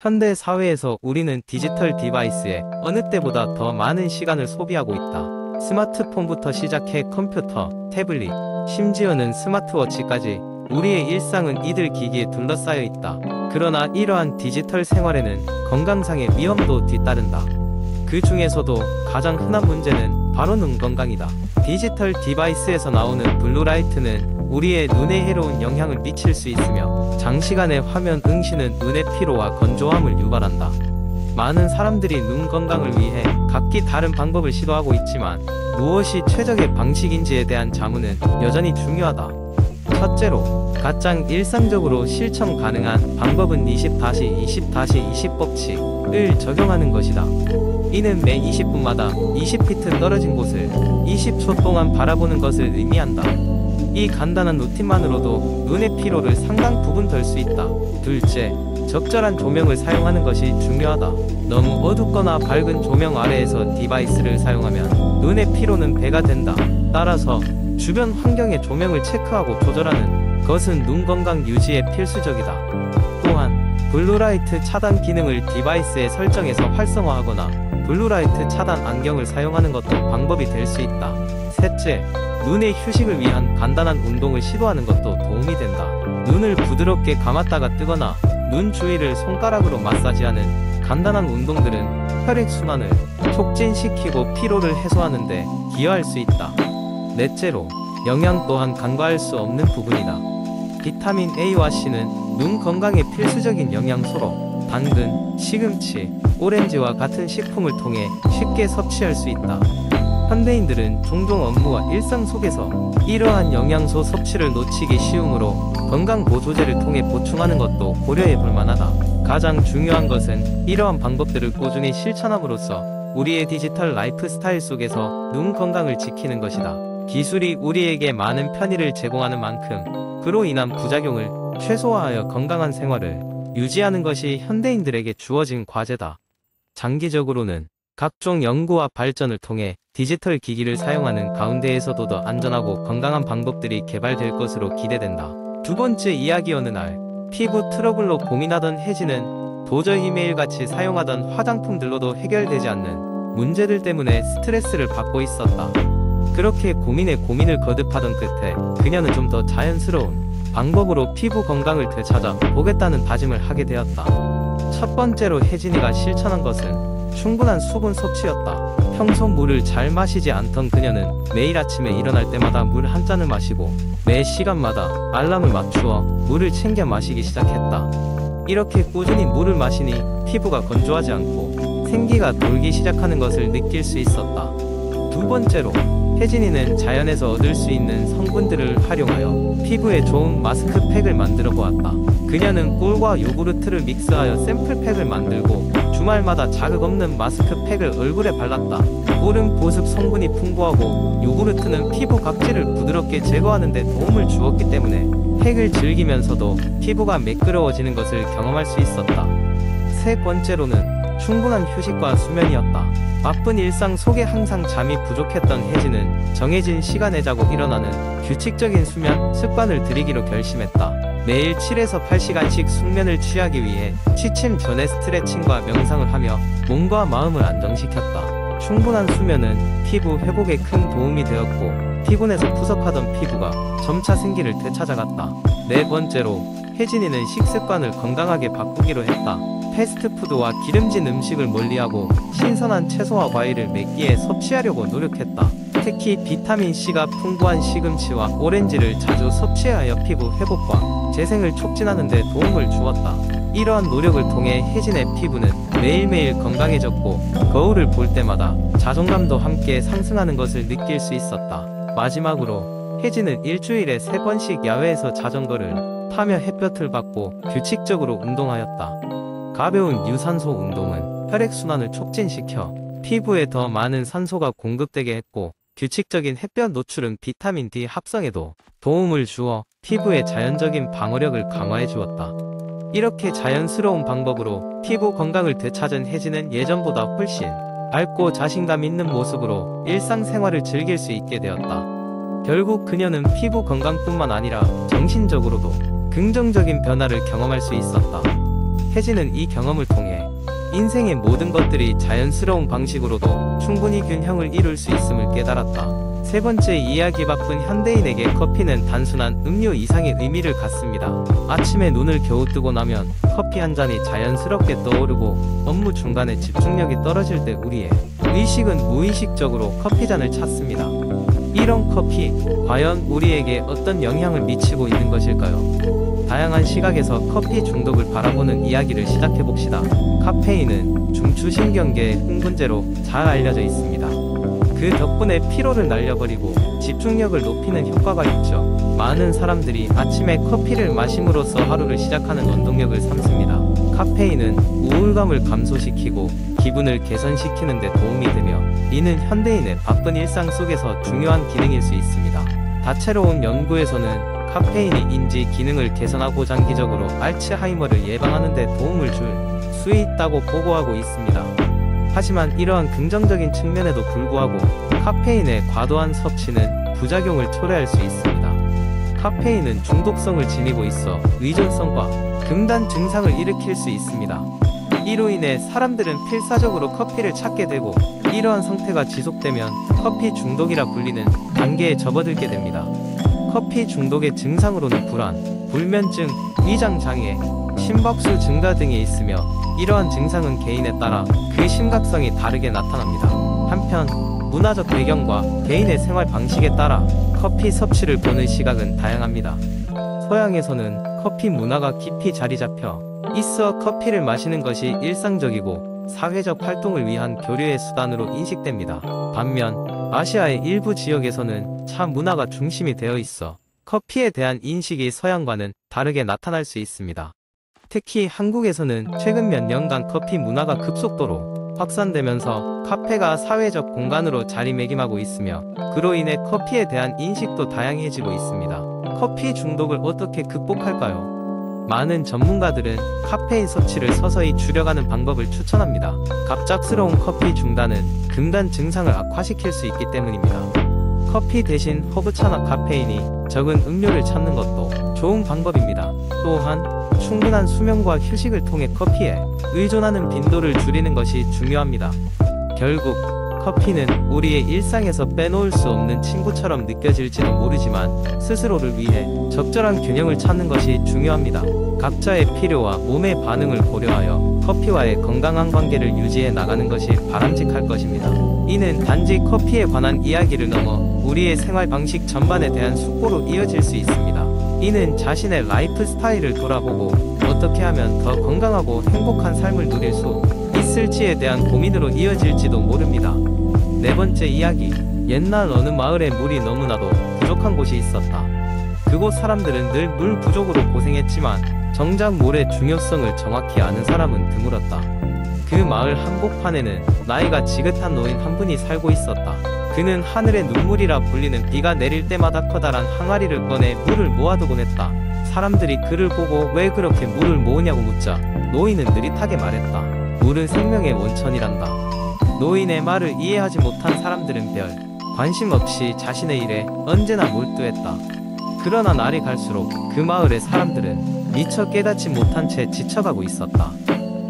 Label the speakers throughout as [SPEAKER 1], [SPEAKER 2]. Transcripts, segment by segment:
[SPEAKER 1] 현대 사회에서 우리는 디지털 디바이스에 어느 때보다 더 많은 시간을 소비하고 있다. 스마트폰부터 시작해 컴퓨터, 태블릿, 심지어는 스마트워치까지 우리의 일상은 이들 기기에 둘러싸여 있다. 그러나 이러한 디지털 생활에는 건강상의 위험도 뒤따른다. 그 중에서도 가장 흔한 문제는 바로 눈 건강이다. 디지털 디바이스에서 나오는 블루라이트는 우리의 눈에 해로운 영향을 미칠 수 있으며 장시간의 화면 응시는 눈의 피로와 건조함을 유발한다. 많은 사람들이 눈 건강을 위해 각기 다른 방법을 시도하고 있지만 무엇이 최적의 방식인지에 대한 자문은 여전히 중요하다. 첫째로, 가장 일상적으로 실천 가능한 방법은 20-20-20 법칙을 적용하는 것이다. 이는 매 20분마다 20피트 떨어진 곳을 20초 동안 바라보는 것을 의미한다. 이 간단한 루틴만으로도 눈의 피로를 상당 부분 덜 수 있다. 둘째, 적절한 조명을 사용하는 것이 중요하다. 너무 어둡거나 밝은 조명 아래에서 디바이스를 사용하면 눈의 피로는 배가 된다. 따라서 주변 환경의 조명을 체크하고 조절하는 것은 눈 건강 유지에 필수적이다. 또한 블루라이트 차단 기능을 디바이스에 설정해서 활성화하거나 블루라이트 차단 안경을 사용하는 것도 방법이 될 수 있다. 셋째, 눈의 휴식을 위한 간단한 운동을 시도하는 것도 도움이 된다. 눈을 부드럽게 감았다가 뜨거나 눈 주위를 손가락으로 마사지하는 간단한 운동들은 혈액순환을 촉진시키고 피로를 해소하는 데 기여할 수 있다. 넷째로, 영양 또한 간과할 수 없는 부분이다. 비타민 A와 C는 눈 건강에 필수적인 영양소로 당근, 시금치, 오렌지와 같은 식품을 통해 쉽게 섭취할 수 있다. 현대인들은 종종 업무와 일상 속에서 이러한 영양소 섭취를 놓치기 쉬우므로 건강 보조제를 통해 보충하는 것도 고려해 볼 만하다. 가장 중요한 것은 이러한 방법들을 꾸준히 실천함으로써 우리의 디지털 라이프 스타일 속에서 눈 건강을 지키는 것이다. 기술이 우리에게 많은 편의를 제공하는 만큼 그로 인한 부작용을 최소화하여 건강한 생활을 유지하는 것이 현대인들에게 주어진 과제다. 장기적으로는 각종 연구와 발전을 통해 디지털 기기를 사용하는 가운데에서도 더 안전하고 건강한 방법들이 개발될 것으로 기대된다. 두 번째 이야기. 어느 날 피부 트러블로 고민하던 혜진은 도저히 매일같이 사용하던 화장품들로도 해결되지 않는 문제들 때문에 스트레스를 받고 있었다. 그렇게 고민에 고민을 거듭하던 끝에 그녀는 좀 더 자연스러운 방법으로 피부 건강을 되찾아 보겠다는 다짐을 하게 되었다. 첫 번째로 혜진이가 실천한 것은 충분한 수분 섭취였다. 평소 물을 잘 마시지 않던 그녀는 매일 아침에 일어날 때마다 물 한 잔을 마시고 매 시간마다 알람을 맞추어 물을 챙겨 마시기 시작했다. 이렇게 꾸준히 물을 마시니 피부가 건조하지 않고 생기가 돌기 시작하는 것을 느낄 수 있었다. 두 번째로, 혜진이는 자연에서 얻을 수 있는 성분들을 활용하여 피부에 좋은 마스크팩을 만들어 보았다. 그녀는 꿀과 요구르트를 믹스하여 샘플팩을 만들고 주말마다 자극 없는 마스크팩을 얼굴에 발랐다. 꿀은 보습 성분이 풍부하고 요구르트는 피부 각질을 부드럽게 제거하는 데 도움을 주었기 때문에 팩을 즐기면서도 피부가 매끄러워지는 것을 경험할 수 있었다. 세 번째로는 충분한 휴식과 수면이었다. 바쁜 일상 속에 항상 잠이 부족했던 혜진은 정해진 시간에 자고 일어나는 규칙적인 수면 습관을 들이기로 결심했다. 매일 7에서 8시간씩 숙면을 취하기 위해 취침 전에 스트레칭과 명상을 하며 몸과 마음을 안정시켰다. 충분한 수면은 피부 회복에 큰 도움이 되었고 피곤해서 푸석하던 피부가 점차 생기를 되찾아갔다. 네 번째로, 혜진이는 식습관을 건강하게 바꾸기로 했다. 패스트푸드와 기름진 음식을 멀리하고 신선한 채소와 과일을 매 끼에 섭취하려고 노력했다. 특히 비타민C가 풍부한 시금치와 오렌지를 자주 섭취하여 피부 회복과 재생을 촉진하는 데 도움을 주었다. 이러한 노력을 통해 혜진의 피부는 매일매일 건강해졌고 거울을 볼 때마다 자존감도 함께 상승하는 것을 느낄 수 있었다. 마지막으로, 혜진은 일주일에 3번씩 야외에서 자전거를 타며 햇볕을 받고 규칙적으로 운동하였다. 가벼운 유산소 운동은 혈액순환을 촉진시켜 피부에 더 많은 산소가 공급되게 했고 규칙적인 햇볕 노출은 비타민 D 합성에도 도움을 주어 피부의 자연적인 방어력을 강화해 주었다. 이렇게 자연스러운 방법으로 피부 건강을 되찾은 혜진은 예전보다 훨씬 밝고 자신감 있는 모습으로 일상생활을 즐길 수 있게 되었다. 결국 그녀는 피부 건강뿐만 아니라 정신적으로도 긍정적인 변화를 경험할 수 있었다. 혜진은 이 경험을 통해 인생의 모든 것들이 자연스러운 방식으로도 충분히 균형을 이룰 수 있음을 깨달았다. 세 번째 이야기, 바쁜 현대인에게 커피는 단순한 음료 이상의 의미를 갖습니다. 아침에 눈을 겨우 뜨고 나면 커피 한 잔이 자연스럽게 떠오르고 업무 중간에 집중력이 떨어질 때 우리의 의식은 무의식적으로 커피잔을 찾습니다. 이런 커피, 과연 우리에게 어떤 영향을 미치고 있는 것일까요? 다양한 시각에서 커피 중독을 바라보는 이야기를 시작해봅시다. 카페인은 중추신경계의 흥분제로 잘 알려져 있습니다. 그 덕분에 피로를 날려버리고 집중력을 높이는 효과가 있죠. 많은 사람들이 아침에 커피를 마심으로써 하루를 시작하는 원동력을 삼습니다. 카페인은 우울감을 감소시키고 기분을 개선시키는 데 도움이 되며 이는 현대인의 바쁜 일상 속에서 중요한 기능일 수 있습니다. 다채로운 연구에서는 카페인이 인지 기능을 개선하고 장기적으로 알츠하이머를 예방하는 데 도움을 줄 수 있다고 보고하고 있습니다. 하지만 이러한 긍정적인 측면에도 불구하고 카페인의 과도한 섭취는 부작용을 초래할 수 있습니다. 카페인은 중독성을 지니고 있어 의존성과 금단 증상을 일으킬 수 있습니다. 이로 인해 사람들은 필사적으로 커피를 찾게 되고 이러한 상태가 지속되면 커피 중독이라 불리는 단계에 접어들게 됩니다. 커피 중독의 증상으로는 불안, 불면증, 위장장애, 심박수 증가 등이 있으며 이러한 증상은 개인에 따라 그 심각성이 다르게 나타납니다. 한편 문화적 배경과 개인의 생활 방식에 따라 커피 섭취를 보는 시각은 다양합니다. 서양에서는 커피 문화가 깊이 자리 잡혀 있어 커피를 마시는 것이 일상적이고 사회적 활동을 위한 교류의 수단으로 인식됩니다. 반면 아시아의 일부 지역에서는 차 문화가 중심이 되어 있어 커피에 대한 인식이 서양과는 다르게 나타날 수 있습니다. 특히 한국에서는 최근 몇 년간 커피 문화가 급속도로 확산되면서 카페가 사회적 공간으로 자리매김하고 있으며 그로 인해 커피에 대한 인식도 다양해지고 있습니다. 커피 중독을 어떻게 극복할까요? 많은 전문가들은 카페인 섭취를 서서히 줄여가는 방법을 추천합니다. 갑작스러운 커피 중단은 금단 증상을 악화시킬 수 있기 때문입니다. 커피 대신 허브차나 카페인이 적은 음료를 찾는 것도 좋은 방법입니다. 또한 충분한 수면과 휴식을 통해 커피에 의존하는 빈도를 줄이는 것이 중요합니다. 결국 커피는 우리의 일상에서 빼놓을 수 없는 친구처럼 느껴질지도 모르지만 스스로를 위해 적절한 균형을 찾는 것이 중요합니다. 각자의 필요와 몸의 반응을 고려하여 커피와의 건강한 관계를 유지해 나가는 것이 바람직할 것입니다. 이는 단지 커피에 관한 이야기를 넘어 우리의 생활 방식 전반에 대한 숙고로 이어질 수 있습니다. 이는 자신의 라이프 스타일을 돌아보고 어떻게 하면 더 건강하고 행복한 삶을 누릴 수 있을지에 대한 고민으로 이어질지도 모릅니다. 네 번째 이야기, 옛날 어느 마을에 물이 너무나도 부족한 곳이 있었다. 그곳 사람들은 늘 물 부족으로 고생했지만 정작 물의 중요성을 정확히 아는 사람은 드물었다. 그 마을 한복판에는 나이가 지긋한 노인 한 분이 살고 있었다. 그는 하늘의 눈물이라 불리는 비가 내릴 때마다 커다란 항아리를 꺼내 물을 모아두곤 했다. 사람들이 그를 보고 왜 그렇게 물을 모으냐고 묻자 노인은 느릿하게 말했다. 물은 생명의 원천이란다. 노인의 말을 이해하지 못한 사람들은 별 관심 없이 자신의 일에 언제나 몰두했다. 그러나 날이 갈수록 그 마을의 사람들은 미처 깨닫지 못한 채 지쳐가고 있었다.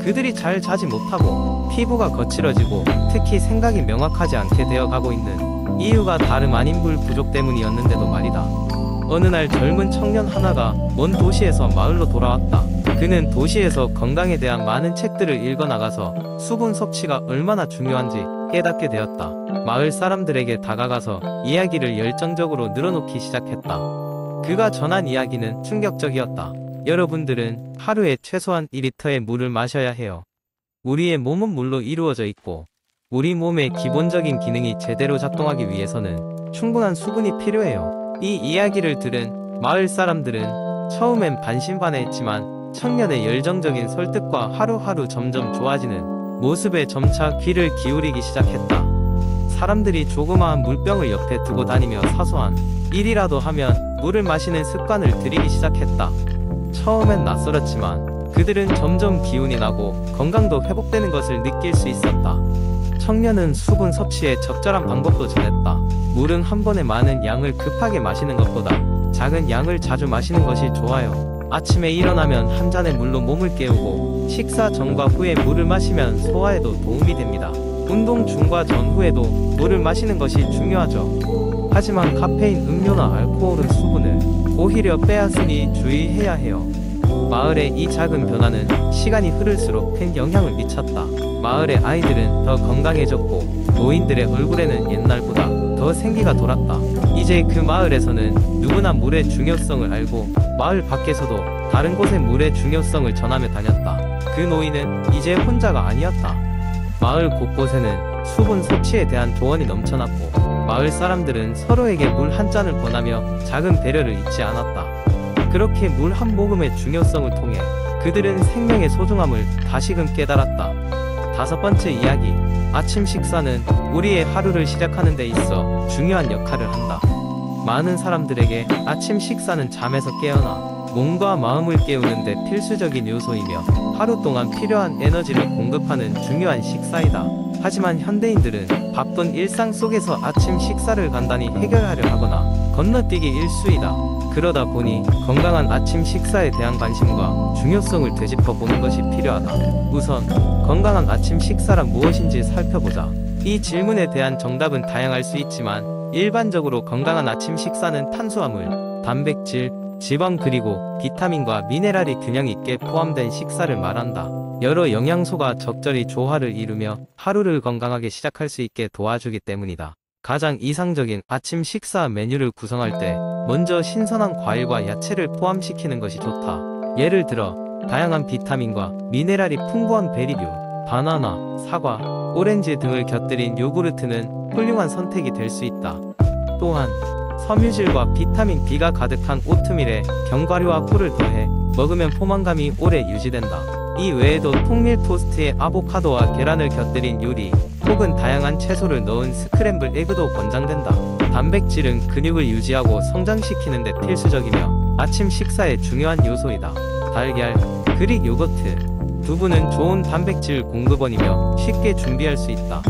[SPEAKER 1] 그들이 잘 자지 못하고 피부가 거칠어지고 특히 생각이 명확하지 않게 되어가고 있는 이유가 다름 아닌 물 부족 때문이었는데도 말이다. 어느 날 젊은 청년 하나가 먼 도시에서 마을로 돌아왔다. 그는 도시에서 건강에 대한 많은 책들을 읽어나가서 수분 섭취가 얼마나 중요한지 깨닫게 되었다. 마을 사람들에게 다가가서 이야기를 열정적으로 늘어놓기 시작했다. 그가 전한 이야기는 충격적이었다. 여러분들은 하루에 최소한 2리터의 물을 마셔야 해요. 우리의 몸은 물로 이루어져 있고 우리 몸의 기본적인 기능이 제대로 작동하기 위해서는 충분한 수분이 필요해요. 이 이야기를 들은 마을 사람들은 처음엔 반신반의했지만 청년의 열정적인 설득과 하루하루 점점 좋아지는 모습에 점차 귀를 기울이기 시작했다. 사람들이 조그마한 물병을 옆에 두고 다니며 사소한 일이라도 하면 물을 마시는 습관을 들이기 시작했다. 처음엔 낯설었지만 그들은 점점 기운이 나고 건강도 회복되는 것을 느낄 수 있었다. 청년은 수분 섭취에 적절한 방법도 전했다. 물은 한 번에 많은 양을 급하게 마시는 것보다 작은 양을 자주 마시는 것이 좋아요. 아침에 일어나면 한 잔의 물로 몸을 깨우고 식사 전과 후에 물을 마시면 소화에도 도움이 됩니다. 운동 중과 전후에도 물을 마시는 것이 중요하죠. 하지만 카페인 음료나 알코올은 수분을 오히려 빼앗으니 주의해야 해요. 마을의 이 작은 변화는 시간이 흐를수록 큰 영향을 미쳤다. 마을의 아이들은 더 건강해졌고 노인들의 얼굴에는 옛날보다 더 생기가 돌았다. 이제 그 마을에서는 누구나 물의 중요성을 알고 마을 밖에서도 다른 곳에 물의 중요성을 전하며 다녔다. 그 노인은 이제 혼자가 아니었다. 마을 곳곳에는 수분 섭취에 대한 조언이 넘쳐났고 마을 사람들은 서로에게 물 한 잔을 권하며 작은 배려를 잊지 않았다. 그렇게 물 한 모금의 중요성을 통해 그들은 생명의 소중함을 다시금 깨달았다. 5번째 이야기. 아침 식사는 우리의 하루를 시작하는 데 있어 중요한 역할을 한다. 많은 사람들에게 아침 식사는 잠에서 깨어나 몸과 마음을 깨우는 데 필수적인 요소이며 하루 동안 필요한 에너지를 공급하는 중요한 식사이다. 하지만 현대인들은 바쁜 일상 속에서 아침 식사를 간단히 해결하려 하거나 건너뛰기 일쑤이다. 그러다 보니 건강한 아침 식사에 대한 관심과 중요성을 되짚어보는 것이 필요하다. 우선 건강한 아침 식사란 무엇인지 살펴보자. 이 질문에 대한 정답은 다양할 수 있지만 일반적으로 건강한 아침 식사는 탄수화물, 단백질, 지방 그리고 비타민과 미네랄이 균형 있게 포함된 식사를 말한다. 여러 영양소가 적절히 조화를 이루며 하루를 건강하게 시작할 수 있게 도와주기 때문이다. 가장 이상적인 아침 식사 메뉴를 구성할 때 먼저 신선한 과일과 야채를 포함시키는 것이 좋다. 예를 들어 다양한 비타민과 미네랄이 풍부한 베리류, 바나나, 사과, 오렌지 등을 곁들인 요구르트는 훌륭한 선택이 될 수 있다. 또한 섬유질과 비타민 B가 가득한 오트밀에 견과류와 꿀을 더해 먹으면 포만감이 오래 유지된다. 이 외에도 통밀 토스트에 아보카도와 계란을 곁들인 요리 혹은 다양한 채소를 넣은 스크램블 에그도 권장된다. 단백질은 근육을 유지하고 성장시키는 데 필수적이며 아침 식사의 중요한 요소이다. 달걀, 그릭 요거트, 두부는 좋은 단백질 공급원이며 쉽게 준비할 수 있다.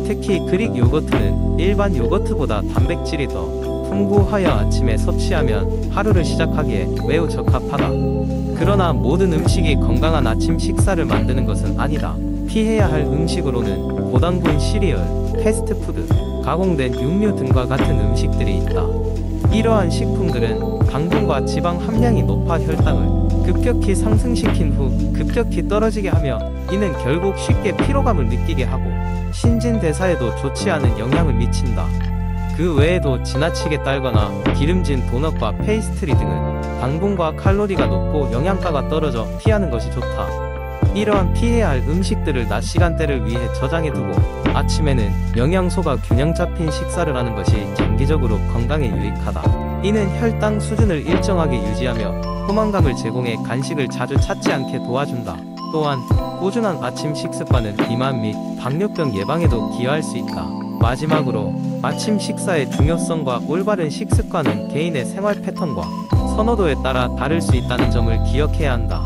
[SPEAKER 1] 특히 그릭 요거트는 일반 요거트보다 단백질이 더 풍부하여 아침에 섭취하면 하루를 시작하기에 매우 적합하다. 그러나 모든 음식이 건강한 아침 식사를 만드는 것은 아니다. 피해야 할 음식으로는 고당분 시리얼, 패스트푸드, 가공된 육류 등과 같은 음식들이 있다. 이러한 식품들은 당분과 지방 함량이 높아 혈당을 급격히 상승시킨 후 급격히 떨어지게 하며 이는 결국 쉽게 피로감을 느끼게 하고 신진대사에도 좋지 않은 영향을 미친다. 그 외에도 지나치게 달거나 기름진 도넛과 페이스트리 등은 당분과 칼로리가 높고 영양가가 떨어져 피하는 것이 좋다. 이러한 피해야 할 음식들을 낮 시간대를 위해 저장해두고 아침에는 영양소가 균형 잡힌 식사를 하는 것이 장기적으로 건강에 유익하다. 이는 혈당 수준을 일정하게 유지하며 포만감을 제공해 간식을 자주 찾지 않게 도와준다. 또한 꾸준한 아침 식습관은 비만 및 당뇨병 예방에도 기여할 수 있다. 마지막으로 아침 식사의 중요성과 올바른 식습관은 개인의 생활 패턴과 선호도에 따라 다를 수 있다는 점을 기억해야 한다.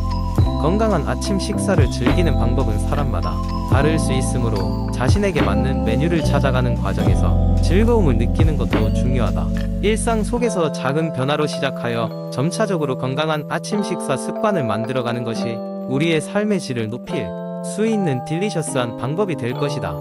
[SPEAKER 1] 건강한 아침 식사를 즐기는 방법은 사람마다 다를 수 있으므로 자신에게 맞는 메뉴를 찾아가는 과정에서 즐거움을 느끼는 것도 중요하다. 일상 속에서 작은 변화로 시작하여 점차적으로 건강한 아침 식사 습관을 만들어가는 것이 우리의 삶의 질을 높일 수 있는 딜리셔스한 방법이 될 것이다.